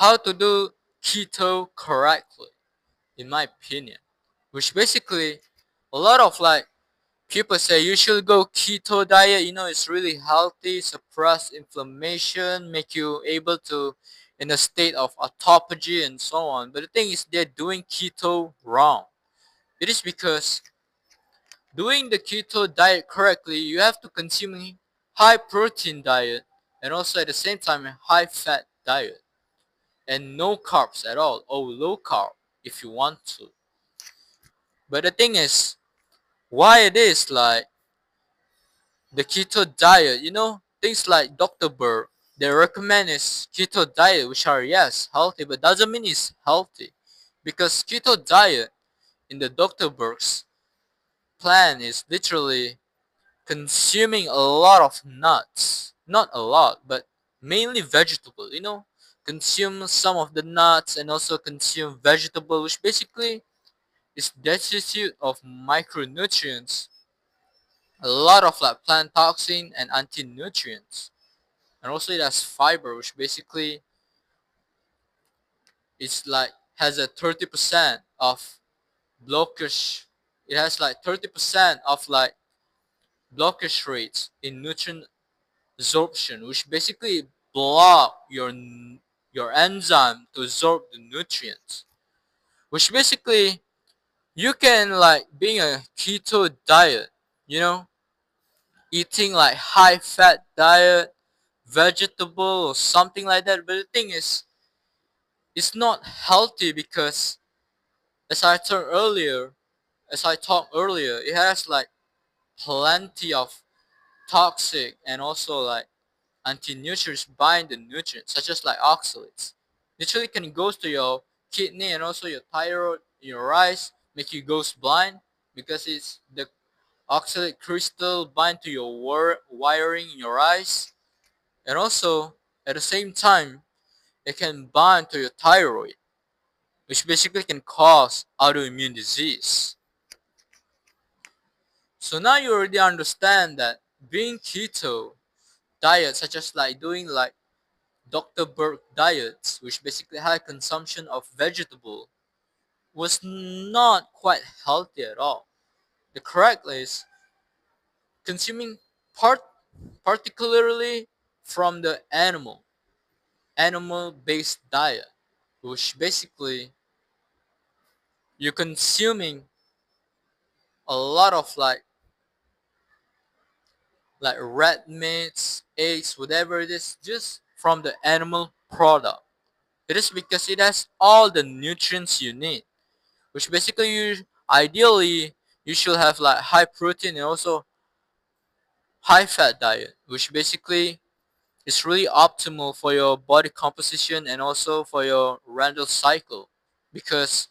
how to do keto correctly, in my opinion. Which basically, a lot of people say you should go keto diet. It's really healthy, suppress inflammation, make you able to in a state of autophagy and so on. But the thing is, they're doing keto wrong. It is because doing the keto diet correctly, you have to consume high protein diet and also at the same time a high fat diet and no carbs at all or low carb if you want to. But the thing is, why it is the keto diet, things like Dr. Berg, they recommend is keto diet, which are yes healthy, but doesn't mean it's healthy, because keto diet in the Dr. Berg's plan is literally consuming a lot of nuts, not a lot, but mainly vegetable. Consume some of the nuts and also consume vegetable, which basically is destitute of micronutrients, a lot of plant toxin and anti-nutrients, and also it has fiber, which basically it's has a 30% of blockage. It has 30% of blockage rates in nutrient absorption, which basically block your enzyme to absorb the nutrients. Which basically you can being a keto diet, you know, eating high fat diet, vegetable or something like that. But the thing is, it's not healthy because as I told earlier, as I talked earlier, it has plenty of toxic and also anti-nutrients bind the nutrients such as oxalates. Literally can go to your kidney and also your thyroid, your eyes, make you go blind because it's the oxalate crystal bind to your wiring in your eyes, and also at the same time it can bind to your thyroid, which basically can cause autoimmune disease. So now you already understand that being keto diet, such as doing Dr. Berg diets, which basically high consumption of vegetable, was not quite healthy at all. The correct is consuming part particularly from the animal based diet, which basically you're consuming a lot of red meats, eggs, whatever it is, just from the animal product. It is because it has all the nutrients you need, which basically ideally you should have high protein and also high fat diet, which basically is really optimal for your body composition and also for your renal cycle, because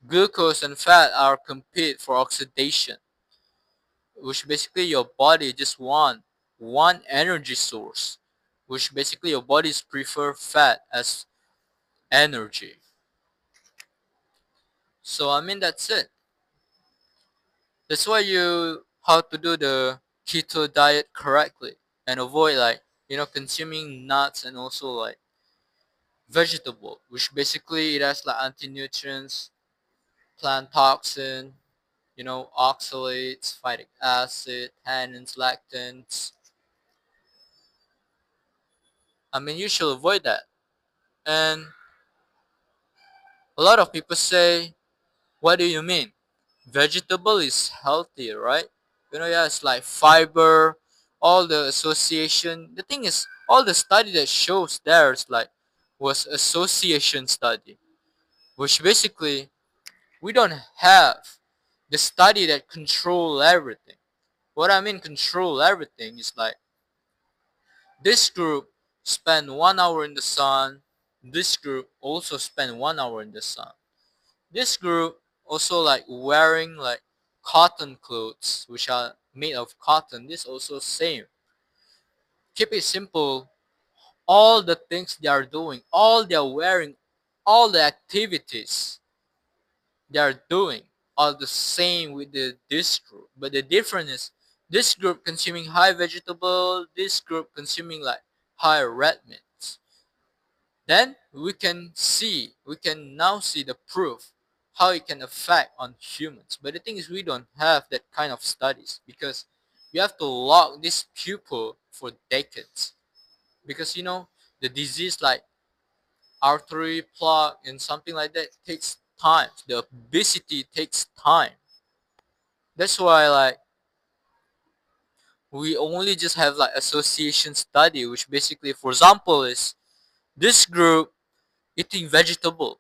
glucose and fat are compete for oxidation, which basically your body just want one energy source, which basically your bodies prefer fat as energy. So I mean that's it. That's why you how to do the keto diet correctly and avoid consuming nuts and also vegetable, which basically it has anti-nutrients, plant toxin, oxalates, phytic acid, tannins, lactants. I mean you should avoid that. And a lot of people say, what do you mean? Vegetable is healthy, right? Yeah, it's fiber, all the association. The thing is, all the study that shows there is was association study, which basically we don't have the study that control everything. What I mean control everything is this group spend 1 hour in the sun, this group also spend 1 hour in the sun. This group also wearing cotton clothes which are made of cotton. This also same. Keep it simple. All the things they are doing, all they are wearing, all the activities they are doing are the same with this group. But the difference is this group consuming high vegetable, this group consuming high red meats. then we can now see the proof how it can affect on humans. But the thing is, we don't have that kind of studies because you have to lock these people for decades. Because the disease like artery plaque and something like that takes time. The obesity takes time. That's why like we only just have like association study, which basically, for example, is this group eating vegetable,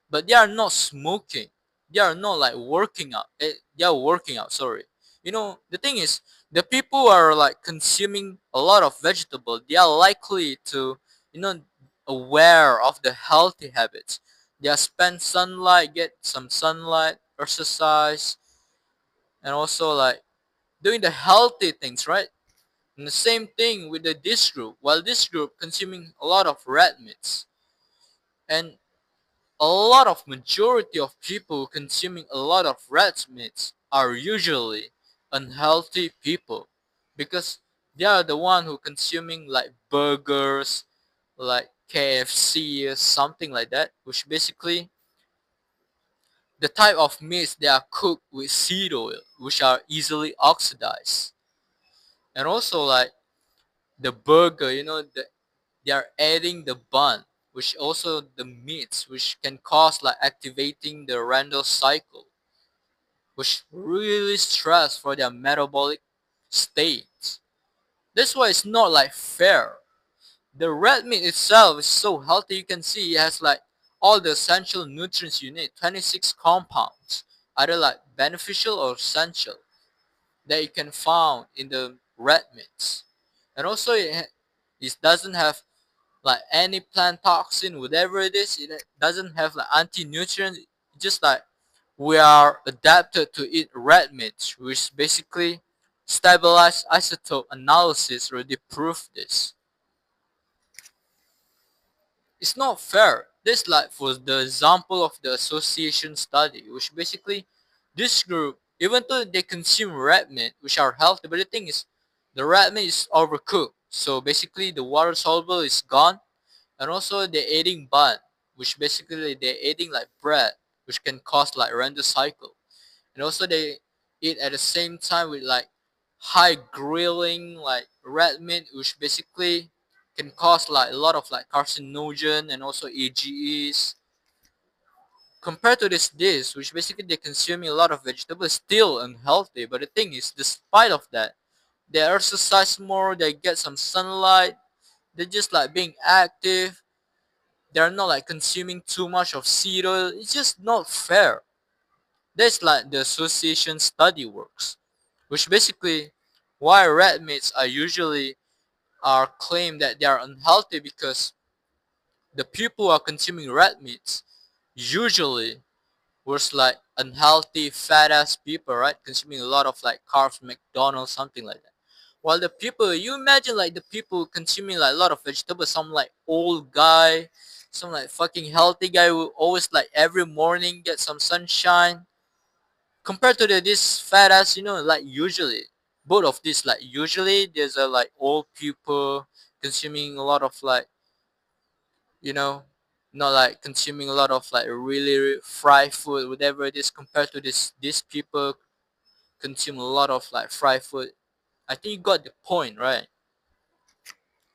but they are not smoking. They are not like working out. They are working out. Sorry. The thing is, the people who are like consuming a lot of vegetable, they are likely to, you know, aware of the healthy habits. They are spend sunlight, get some sunlight, exercise, and also like doing the healthy things, right? And the same thing with this group. While this group consuming a lot of red meats, and a lot of majority of people consuming a lot of red meats are usually unhealthy people because they are the one who consuming like burgers, like KFC or something like that, which basically the type of meats they are cooked with seed oil, which are easily oxidized. And also like the burger, they are adding the bun, which also the meats, which can cause like activating the random cycle, which really stress for their metabolic states. That's why it's not like fair. The red meat itself is so healthy. You can see it has like all the essential nutrients you need, 26 compounds, either like beneficial or essential, that you can find in the red meats. And also it doesn't have like any plant toxin, whatever it is. It doesn't have like anti-nutrients. Just like we are adapted to eat red meat, which basically stabilized isotope analysis already proved this. It's not fair. This like for the example of the association study, which basically this group, even though they consume red meat, which are healthy, but the thing is, the red meat is overcooked. So basically, the water soluble is gone, and also they're eating bun, which basically they're eating like bread, which can cause like random cycle. And also they eat at the same time with like high grilling like red meat, which basically can cause like a lot of like carcinogen and also AGEs. Compared to this dish, which basically they're consuming a lot of vegetables, still unhealthy. But the thing is, despite of that, they exercise more, they get some sunlight, they're just like being active, they're not like consuming too much of seed oil. It's just not fair. That's like the association study works, which basically why red meats are usually are claimed that they are unhealthy because the people who are consuming red meats usually was like unhealthy fat ass people, right? Consuming a lot of like carbs, McDonald's, something like that. While the people, you imagine like the people consuming like a lot of vegetables, some like old guy, some like fucking healthy guy who always like every morning get some sunshine. Compared to this fat ass, like usually both of these like usually there's a like old people consuming a lot of like you know not like consuming a lot of like really fried food, whatever it is. Compared to these people consume a lot of like fried food. I think you got the point, right?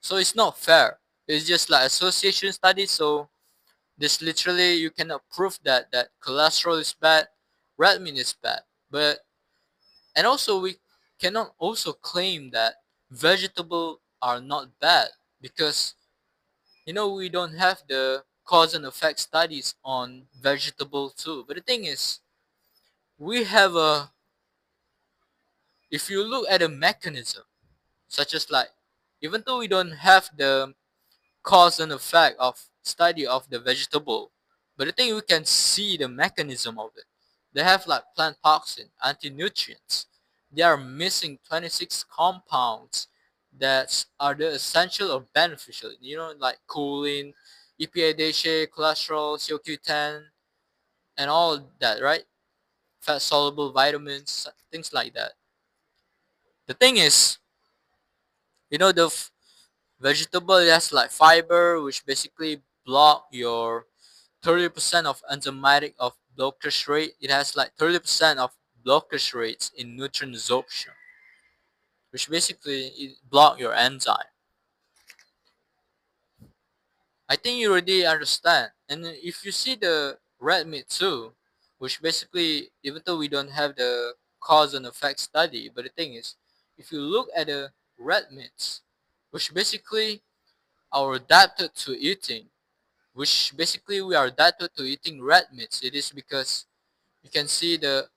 So it's not fair. It's just like association studies. So this literally you cannot prove that cholesterol is bad, red meat is bad. But and also we cannot also claim that vegetable are not bad because we don't have the cause and effect studies on vegetable too. But the thing is, we have a if you look at a mechanism such as like even though we don't have the cause and effect of study of the vegetable, but I think we can see the mechanism of it. They have like plant toxin, anti-nutrients. They are missing 26 compounds that are the essential or beneficial, like choline, EPA, DHA, cholesterol, CoQ10, and all that, right? Fat soluble vitamins, things like that. The thing is, the vegetable has like fiber, which basically block your 30% of enzymatic of blockage rate. It has like 30% of blockage rates in nutrient absorption, which basically it block your enzyme. I think you already understand. And if you see the red meat too, which basically, even though we don't have the cause and effect study, but the thing is, if you look at the red meats, which basically are adapted to eating, which basically we are adapted to eating red meats, it is because you can see the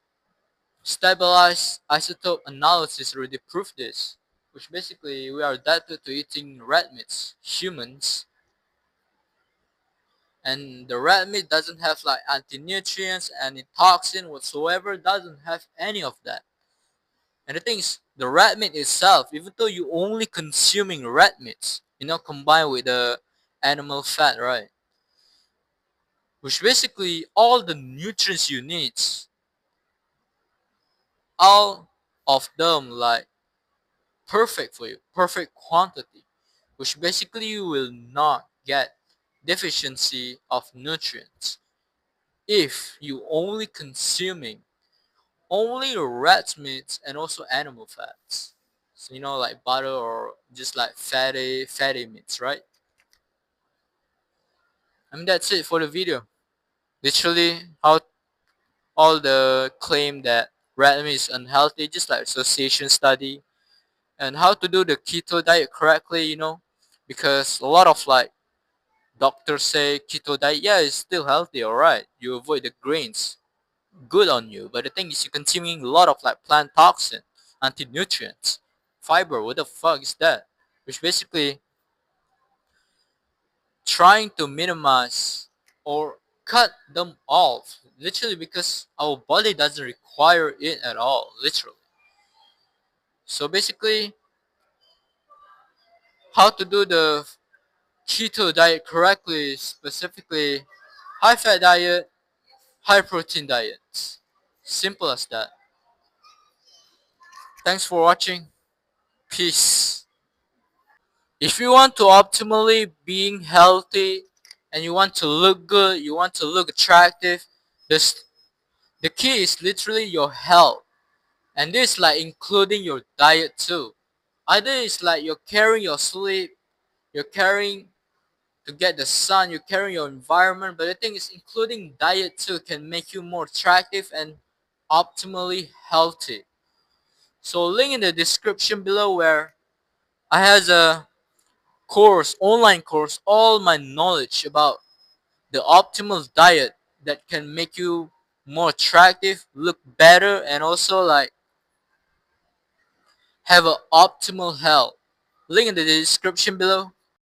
stabilized isotope analysis already proved this, which basically we are adapted to eating red meats, humans, and the red meat doesn't have like anti-nutrients, any toxin whatsoever, doesn't have any of that. And the thing is, the red meat itself, even though you only consuming red meats, combined with the animal fat, right? Which basically all the nutrients you need, all of them like perfect for you, perfect quantity, which basically you will not get deficiency of nutrients if you only consuming only red meats and also animal fats. So like butter or just like fatty meats, right? I mean that's it for the video. Literally how all the claim that red meat is unhealthy, just like association study, and how to do the keto diet correctly, because a lot of like doctors say keto diet, yeah, it's still healthy, alright. You avoid the grains, good on you. But the thing is, you're consuming a lot of like plant toxin, anti-nutrients, fiber. What the fuck is that? Which basically trying to minimize or cut them off, literally because our body doesn't require it at all, literally. So basically, how to do the keto diet correctly, specifically high fat diet, high protein diets. Simple as that. Thanks for watching. Peace. If you want to optimally being healthy and you want to look good, you want to look attractive, this the key is literally your health. And this like including your diet too. Either it's like you're carrying your sleep, you're carrying to get the sun, you're carrying your environment, but the thing is including diet too can make you more attractive and optimally healthy. So link in the description below where I has a course, online course, all my knowledge about the optimal diet that can make you more attractive, look better, and also like have an optimal health. Link in the description below.